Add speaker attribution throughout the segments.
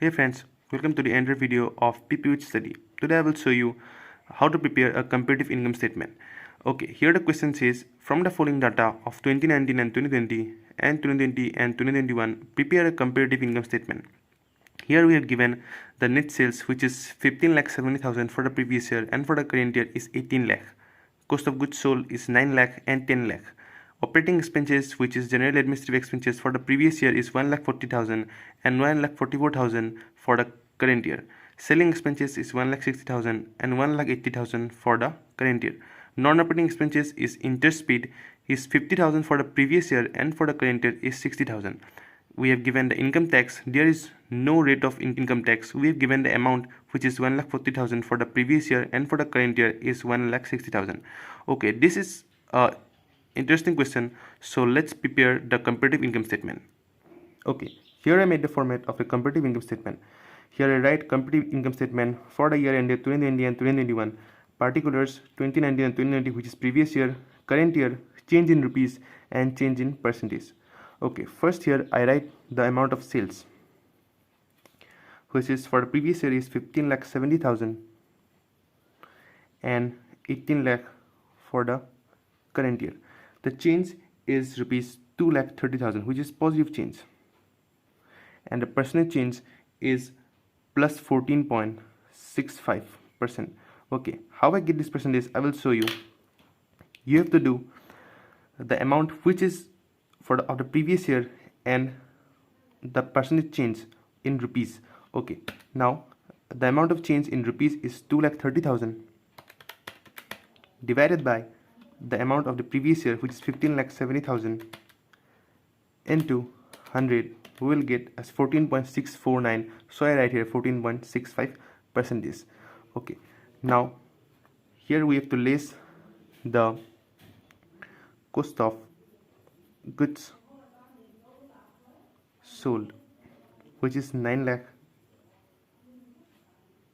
Speaker 1: Hey friends, welcome to the Android video of PPH study. Today I will show you how to prepare a comparative income statement. Okay, here the question says, from the following data of 2019 and 2020 and 2020 and 2021, prepare a comparative income statement. Here we are given the net sales, which is 15,70,000 for the previous year, and for the current year is 18 lakh. Cost of goods sold is 9 lakh and 10 lakh. Operating expenses, which is general administrative expenses, for the previous year is 1,40,000 and 1,44,000 for the current year. Selling expenses is 1,60,000 and 1,80,000 for the current year. Non-operating expenses is interest paid is 50,000 for the previous year, and for the current year is 60,000. We have given the income tax. There is no rate of income tax. We have given the amount, which is 1,40,000 for the previous year, and for the current year is 1,60,000. Okay, this is a interesting question, so let's prepare the comparative income statement. Okay, here I made the format of a comparative income statement. Here I write comparative income statement for the year ended 2020 and 2021, particulars 2019 and 2020, which is previous year, current year, change in rupees, and change in percentage. Okay, first here I write the amount of sales, which is for the previous year is 15,70,000 and 18 lakh for the current year. The change is rupees 2,30,000, which is positive change, and the percentage change is plus 14.65%. Okay, how I get this percentage I will show you. You have to do the amount which is for of the previous year and the percentage change in rupees. Okay, now the amount of change in rupees is 2,30,000 divided by the amount of the previous year, which is 15,70,000, into 100. We will get as 14.649. So I write here 14.65%. Okay, now here we have to less the cost of goods sold, which is 9 lakh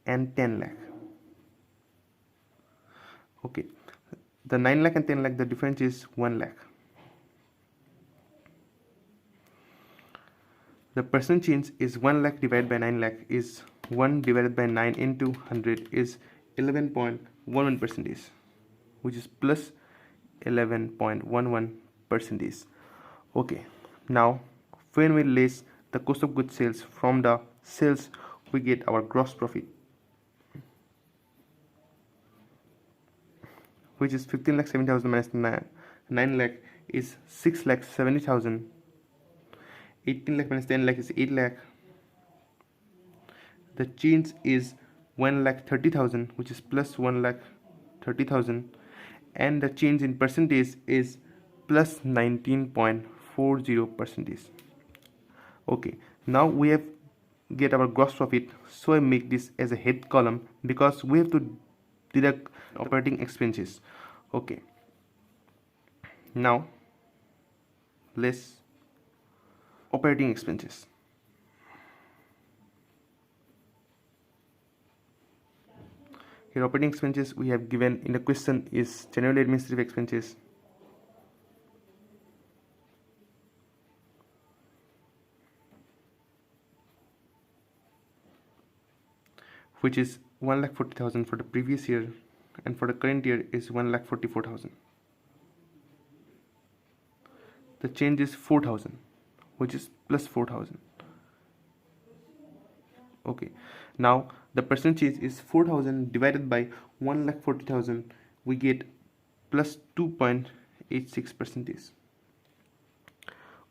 Speaker 1: and 10 lakh. Okay, the 9 lakh and 10 lakh, the difference is 1 lakh. The percent change is 1 lakh divided by 9 lakh is 1 divided by 9 into 100 is 11.11%, which is plus 11.11%. Okay, now when we less the cost of goods sales from the sales, we get our gross profit, which is 15,70,000 minus 9 lakh is 6,70,000. 18 lakh minus 10 lakh is 8 lakh. The change is 1,30,000, which is plus 1,30,000, and the change in percentage is plus 19.40%. Okay, now we have get our gross profit, so I make this as a head column because we have to deduct operating expenses. Okay, now less operating expenses. Here operating expenses we have given in the question is general administrative expenses, which is 1,40,000 for the previous year, and for the current year is 1,44,000. The change is 4,000, which is plus 4,000. Okay, now the percentage is 4,000 divided by 1,40,000, we get plus 2.86%.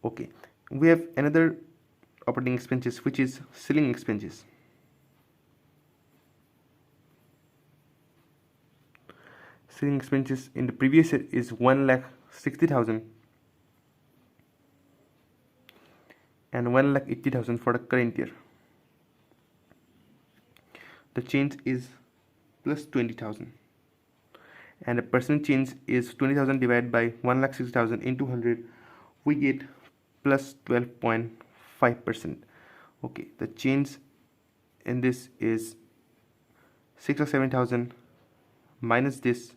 Speaker 1: Okay, we have another operating expenses, which is selling expenses. Selling expenses in the previous year is 1,60,000 and 1,80,000 for the current year. The change is plus 20,000, and the percent change is 20,000 divided by 1,60,000 into 100. We get plus 12.5%. Okay, the change in this is 6 or 7,000 minus this.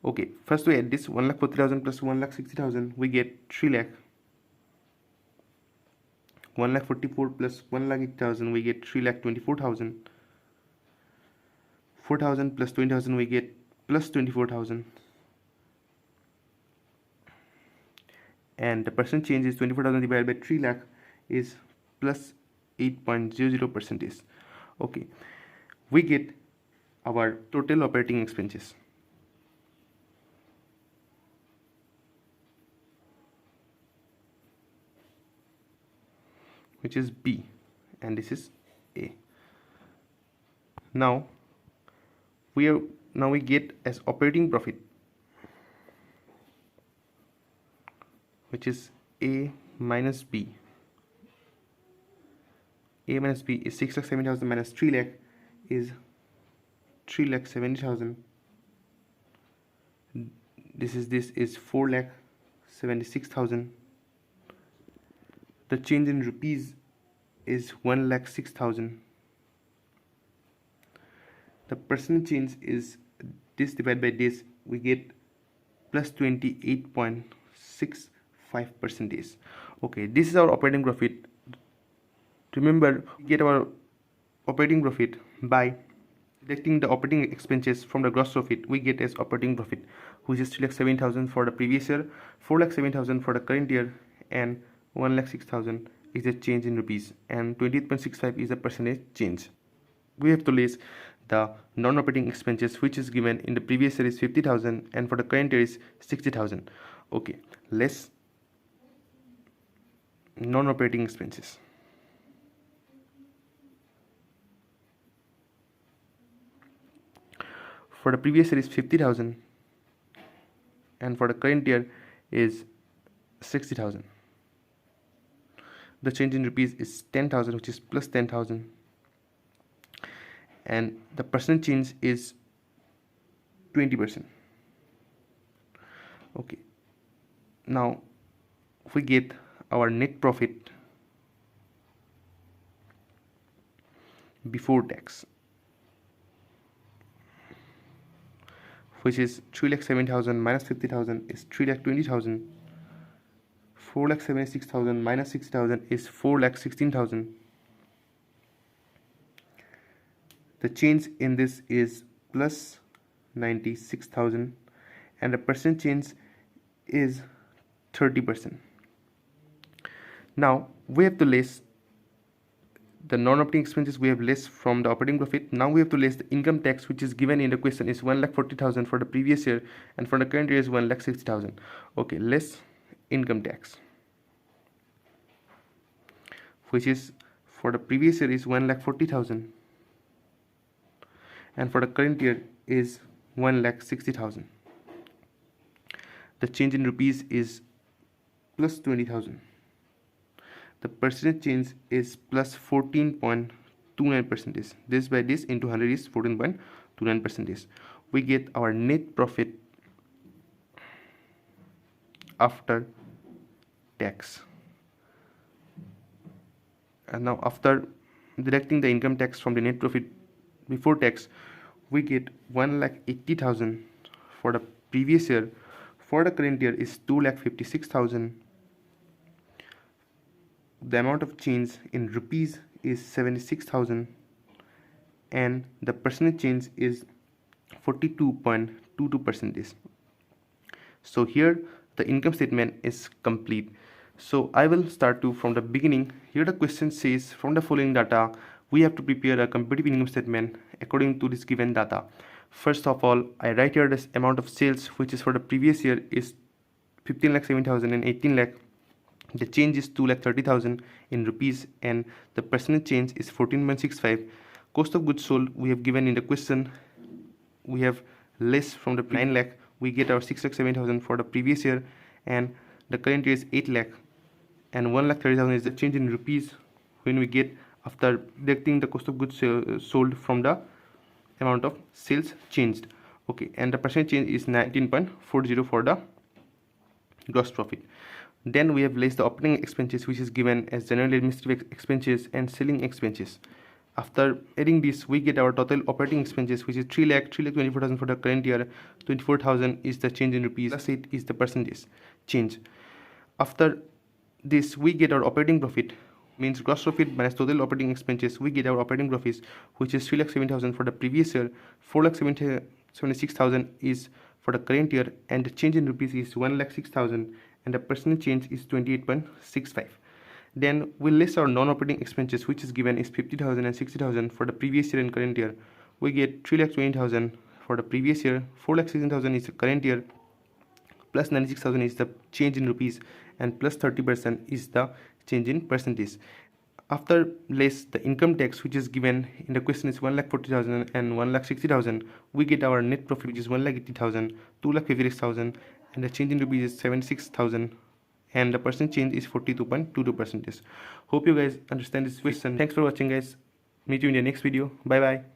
Speaker 1: Okay, first we add this 1,40,000 plus 1,60,000, we get 3 lakh. 1,44,000 plus 1,80,000, we get 3,24,000. 4,000 plus 20,000, we get plus 24,000. And the percent change is 24,000 divided by 3 lakh is plus 8.00%. Okay, we get our total operating expenses, which is B, and this is A. Now we get as operating profit, which is A minus B. A minus B is 6,70,000 minus 3 lakh is 3,70,000. This is 4,76,000. The change in rupees is 1,06,000. The percent change is this divided by this, we get plus 28.65%. Okay, this is our operating profit. Remember, we get our operating profit by deducting the operating expenses from the gross profit. We get as operating profit, which is 3,07,000 for the previous year, 4,07,000 for the current year, and 1,06,000 is the change in rupees, and 28.65 is the percentage change. We have to list the non-operating expenses, which is given in the previous year is 50,000 and for the current year is 60,000. Okay, less non-operating expenses. For the previous year is 50,000 and for the current year is 60,000. The change in rupees is 10,000, which is plus 10,000, and the percent change is 20%. Okay, now we get our net profit before tax, which is 3,07,000 minus 50,000 is 3,20,000. 4,76,000 minus 60,000 is 4,16,000. The change in this is plus 96,000, and the percent change is 30%. Now we have to less the non-operating expenses. We have less from the operating profit. Now we have to less the income tax, which is given in the question is 1,40,000 for the previous year, and for the current year is 1,60,000. Okay, less income tax, which is for the previous year is 1,40,000 and for the current year is 1,60,000. The change in rupees is plus 20,000. The percentage change is plus 14.29%. This by this into 100 is 14.29%. We get our net profit after tax. And now after deducting the income tax from the net profit before tax, we get 1,80,000 for the previous year. For the current year is 2,56,000. The amount of change in rupees is 76,000 and the percentage change is 42.22%. So here the income statement is complete. So I will start from the beginning. Here the question says, from the following data we have to prepare a comparative income statement according to this given data. First of all, I write here this amount of sales, which is for the previous year is 15,07,000 and 18 lakh. The change is 2,30,000 in rupees and the percentage change is 14.65. Cost of goods sold we have given in the question. We have less from the 9 lakh. We get our 6,07,000 for the previous year and the current year is 8 lakh, and 1,30,000 is the change in rupees when we get after deducting the cost of goods sold from the amount of sales changed. Okay, and the percent change is 19.40 for the gross profit. Then we have less the operating expenses, which is given as general administrative expenses and selling expenses. After adding this, we get our total operating expenses, which is 3,24,000 for the current year. 24,000 is the change in rupees, plus 8 is the percentage change. After this, we get our operating profit, means gross profit minus total operating expenses, we get our operating profits, which is 3,07,000 for the previous year, 4,76,000 is for the current year, and the change in rupees is 1,06,000, and the percentage change is 28.65. Then we list our non-operating expenses, which is given is 50,000 and 60,000 for the previous year and current year. We get 3,20,000 for the previous year, 4,16,000 is the current year, plus 96,000 is the change in rupees, and plus 30% is the change in percentage. After less the income tax, which is given in the question, is 1,40,000 and 1,60,000, we get our net profit, which is 1,80,000, 2,56,000, and the change in rupees is 76,000, and the percent change is 42.22%. Hope you guys understand this question. Thanks for watching, guys. Meet you in the next video. Bye bye.